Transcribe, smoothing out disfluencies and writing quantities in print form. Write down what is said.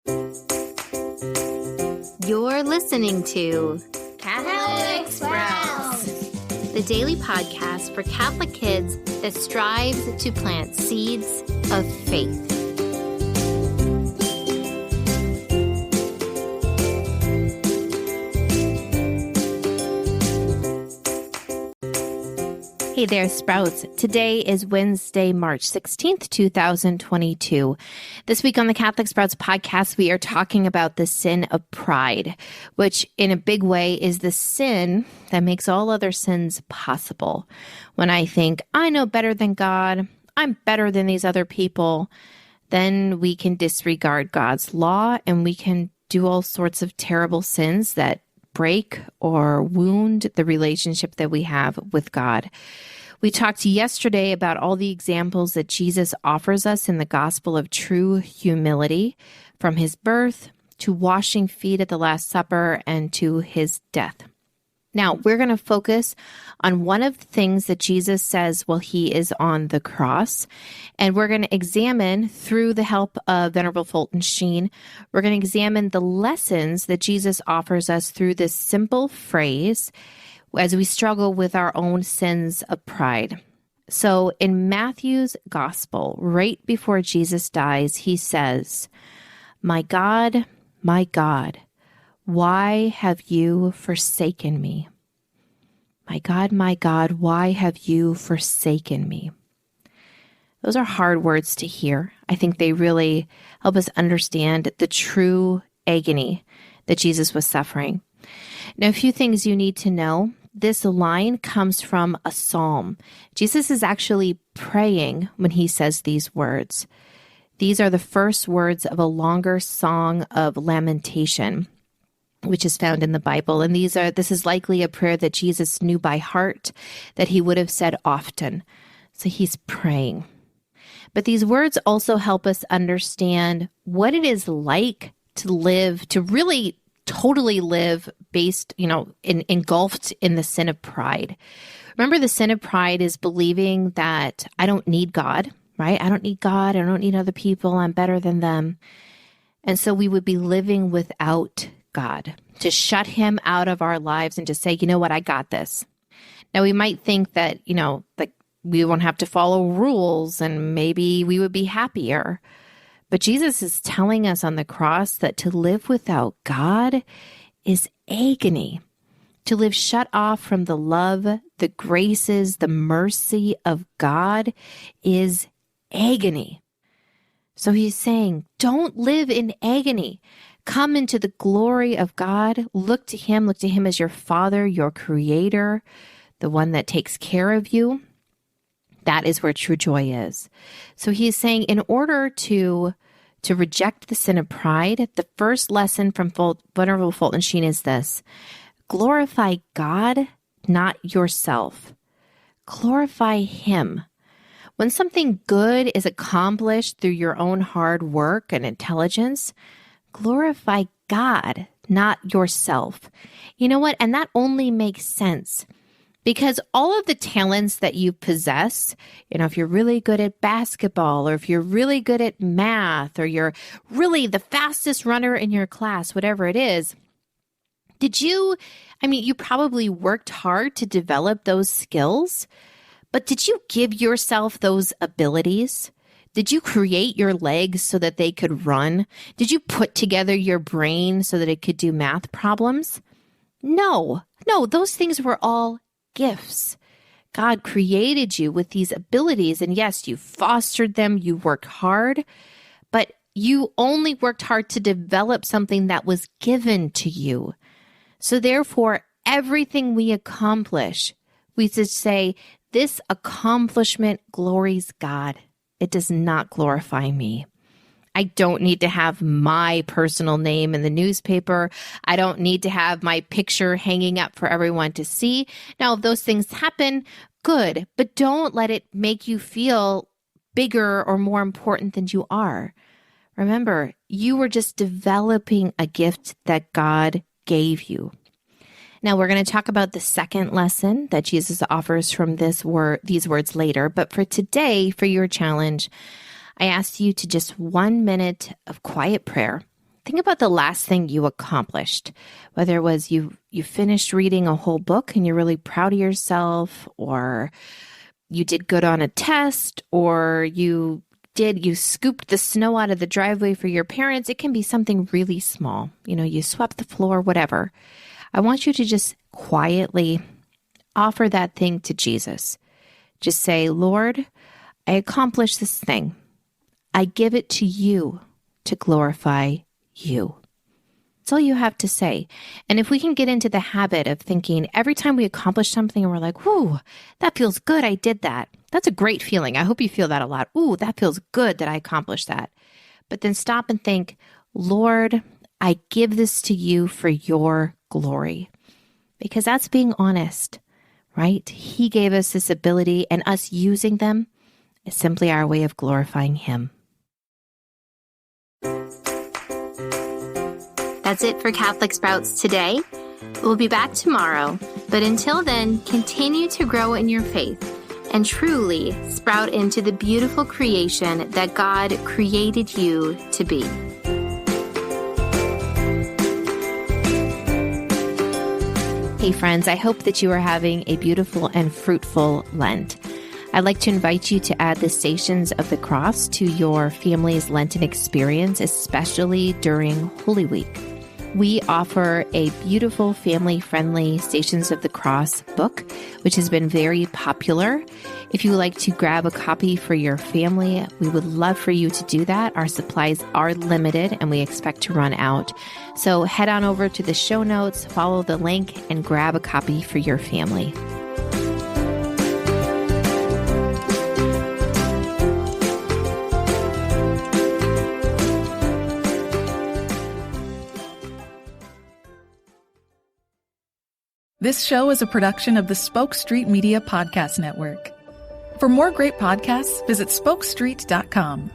You're listening to Catholic Sprouts, the daily podcast for Catholic kids that strives to plant seeds of faith. Hey there, Sprouts. Today is Wednesday, March 16th, 2022. This week on the Catholic Sprouts podcast, we are talking about the sin of pride, which in a big way is the sin that makes all other sins possible. When I think, I know better than God, I'm better than these other people, then we can disregard God's law and we can do all sorts of terrible sins that break or wound the relationship that we have with God. We talked yesterday about all the examples that Jesus offers us in the gospel of true humility, from his birth to washing feet at the Last Supper and to his death. Now, we're going to focus on one of the things that Jesus says while he is on the cross, and we're going to examine, through the help of Venerable Fulton Sheen, we're going to examine the lessons that Jesus offers us through this simple phrase as we struggle with our own sins of pride. So in Matthew's gospel, right before Jesus dies, he says, my God, why have you forsaken me? My God, why have you forsaken me? Those are hard words to hear. I think they really help us understand the true agony that Jesus was suffering. Now, a few things you need to know. This line comes from a psalm. Jesus is actually praying when he says these words. These are the first words of a longer song of lamentation, which is found in the Bible. And this is likely a prayer that Jesus knew by heart, that he would have said often. So he's praying. But these words also help us understand what it is like to live, to really totally live based, engulfed in the sin of pride. Remember, the sin of pride is believing that I don't need God, right? I don't need God. I don't need other people. I'm better than them. And so we would be living without God, to shut him out of our lives and to say, you know what, I got this. Now, we might think that, like we won't have to follow rules and maybe we would be happier. But Jesus is telling us on the cross that to live without God is agony. To live shut off from the love, the graces, the mercy of God is agony. So he's saying, don't live in agony. Come into the glory of God. Look to him as your Father, your Creator, the one that takes care of you. That is where true joy is. So he's saying, in order to reject the sin of pride, the first lesson from Venerable Fulton Sheen is this: glorify God, not yourself. Glorify him. When something good is accomplished through your own hard work and intelligence, glorify God, not yourself. You know what? And that only makes sense because all of the talents that you possess, if you're really good at basketball or if you're really good at math or you're really the fastest runner in your class, whatever it is, you probably worked hard to develop those skills, but did you give yourself those abilities? Did you create your legs so that they could run? Did you put together your brain so that it could do math problems? No, those things were all gifts. God created you with these abilities, and yes, you fostered them, you worked hard, but you only worked hard to develop something that was given to you. So therefore, everything we accomplish, we should say, this accomplishment glories God. It does not glorify me. I don't need to have my personal name in the newspaper. I don't need to have my picture hanging up for everyone to see. Now, if those things happen, good, but don't let it make you feel bigger or more important than you are. Remember, you were just developing a gift that God gave you. Now, we're going to talk about the second lesson that Jesus offers from these words later. But for today, for your challenge, I asked you to just 1 minute of quiet prayer. Think about the last thing you accomplished, whether it was you finished reading a whole book and you're really proud of yourself, or you did good on a test, or you scooped the snow out of the driveway for your parents. It can be something really small. You swept the floor, whatever. I want you to just quietly offer that thing to Jesus. Just say, Lord, I accomplished this thing. I give it to you to glorify you. That's all you have to say. And if we can get into the habit of thinking every time we accomplish something and we're like, whoo, that feels good, I did that. That's a great feeling. I hope you feel that a lot. Ooh, that feels good that I accomplished that. But then stop and think, Lord, I give this to you for your glory. Because that's being honest, right? He gave us this ability, and us using them is simply our way of glorifying him. That's it for Catholic Sprouts today. We'll be back tomorrow, but until then, continue to grow in your faith and truly sprout into the beautiful creation that God created you to be. Hey friends, I hope that you are having a beautiful and fruitful Lent. I'd like to invite you to add the Stations of the Cross to your family's Lenten experience, especially during Holy Week. We offer a beautiful family-friendly Stations of the Cross book, which has been very popular. If you would like to grab a copy for your family, we would love for you to do that. Our supplies are limited and we expect to run out. So head on over to the show notes, follow the link, and grab a copy for your family. This show is a production of the Spoke Street Media Podcast Network. For more great podcasts, visit spokestreet.com.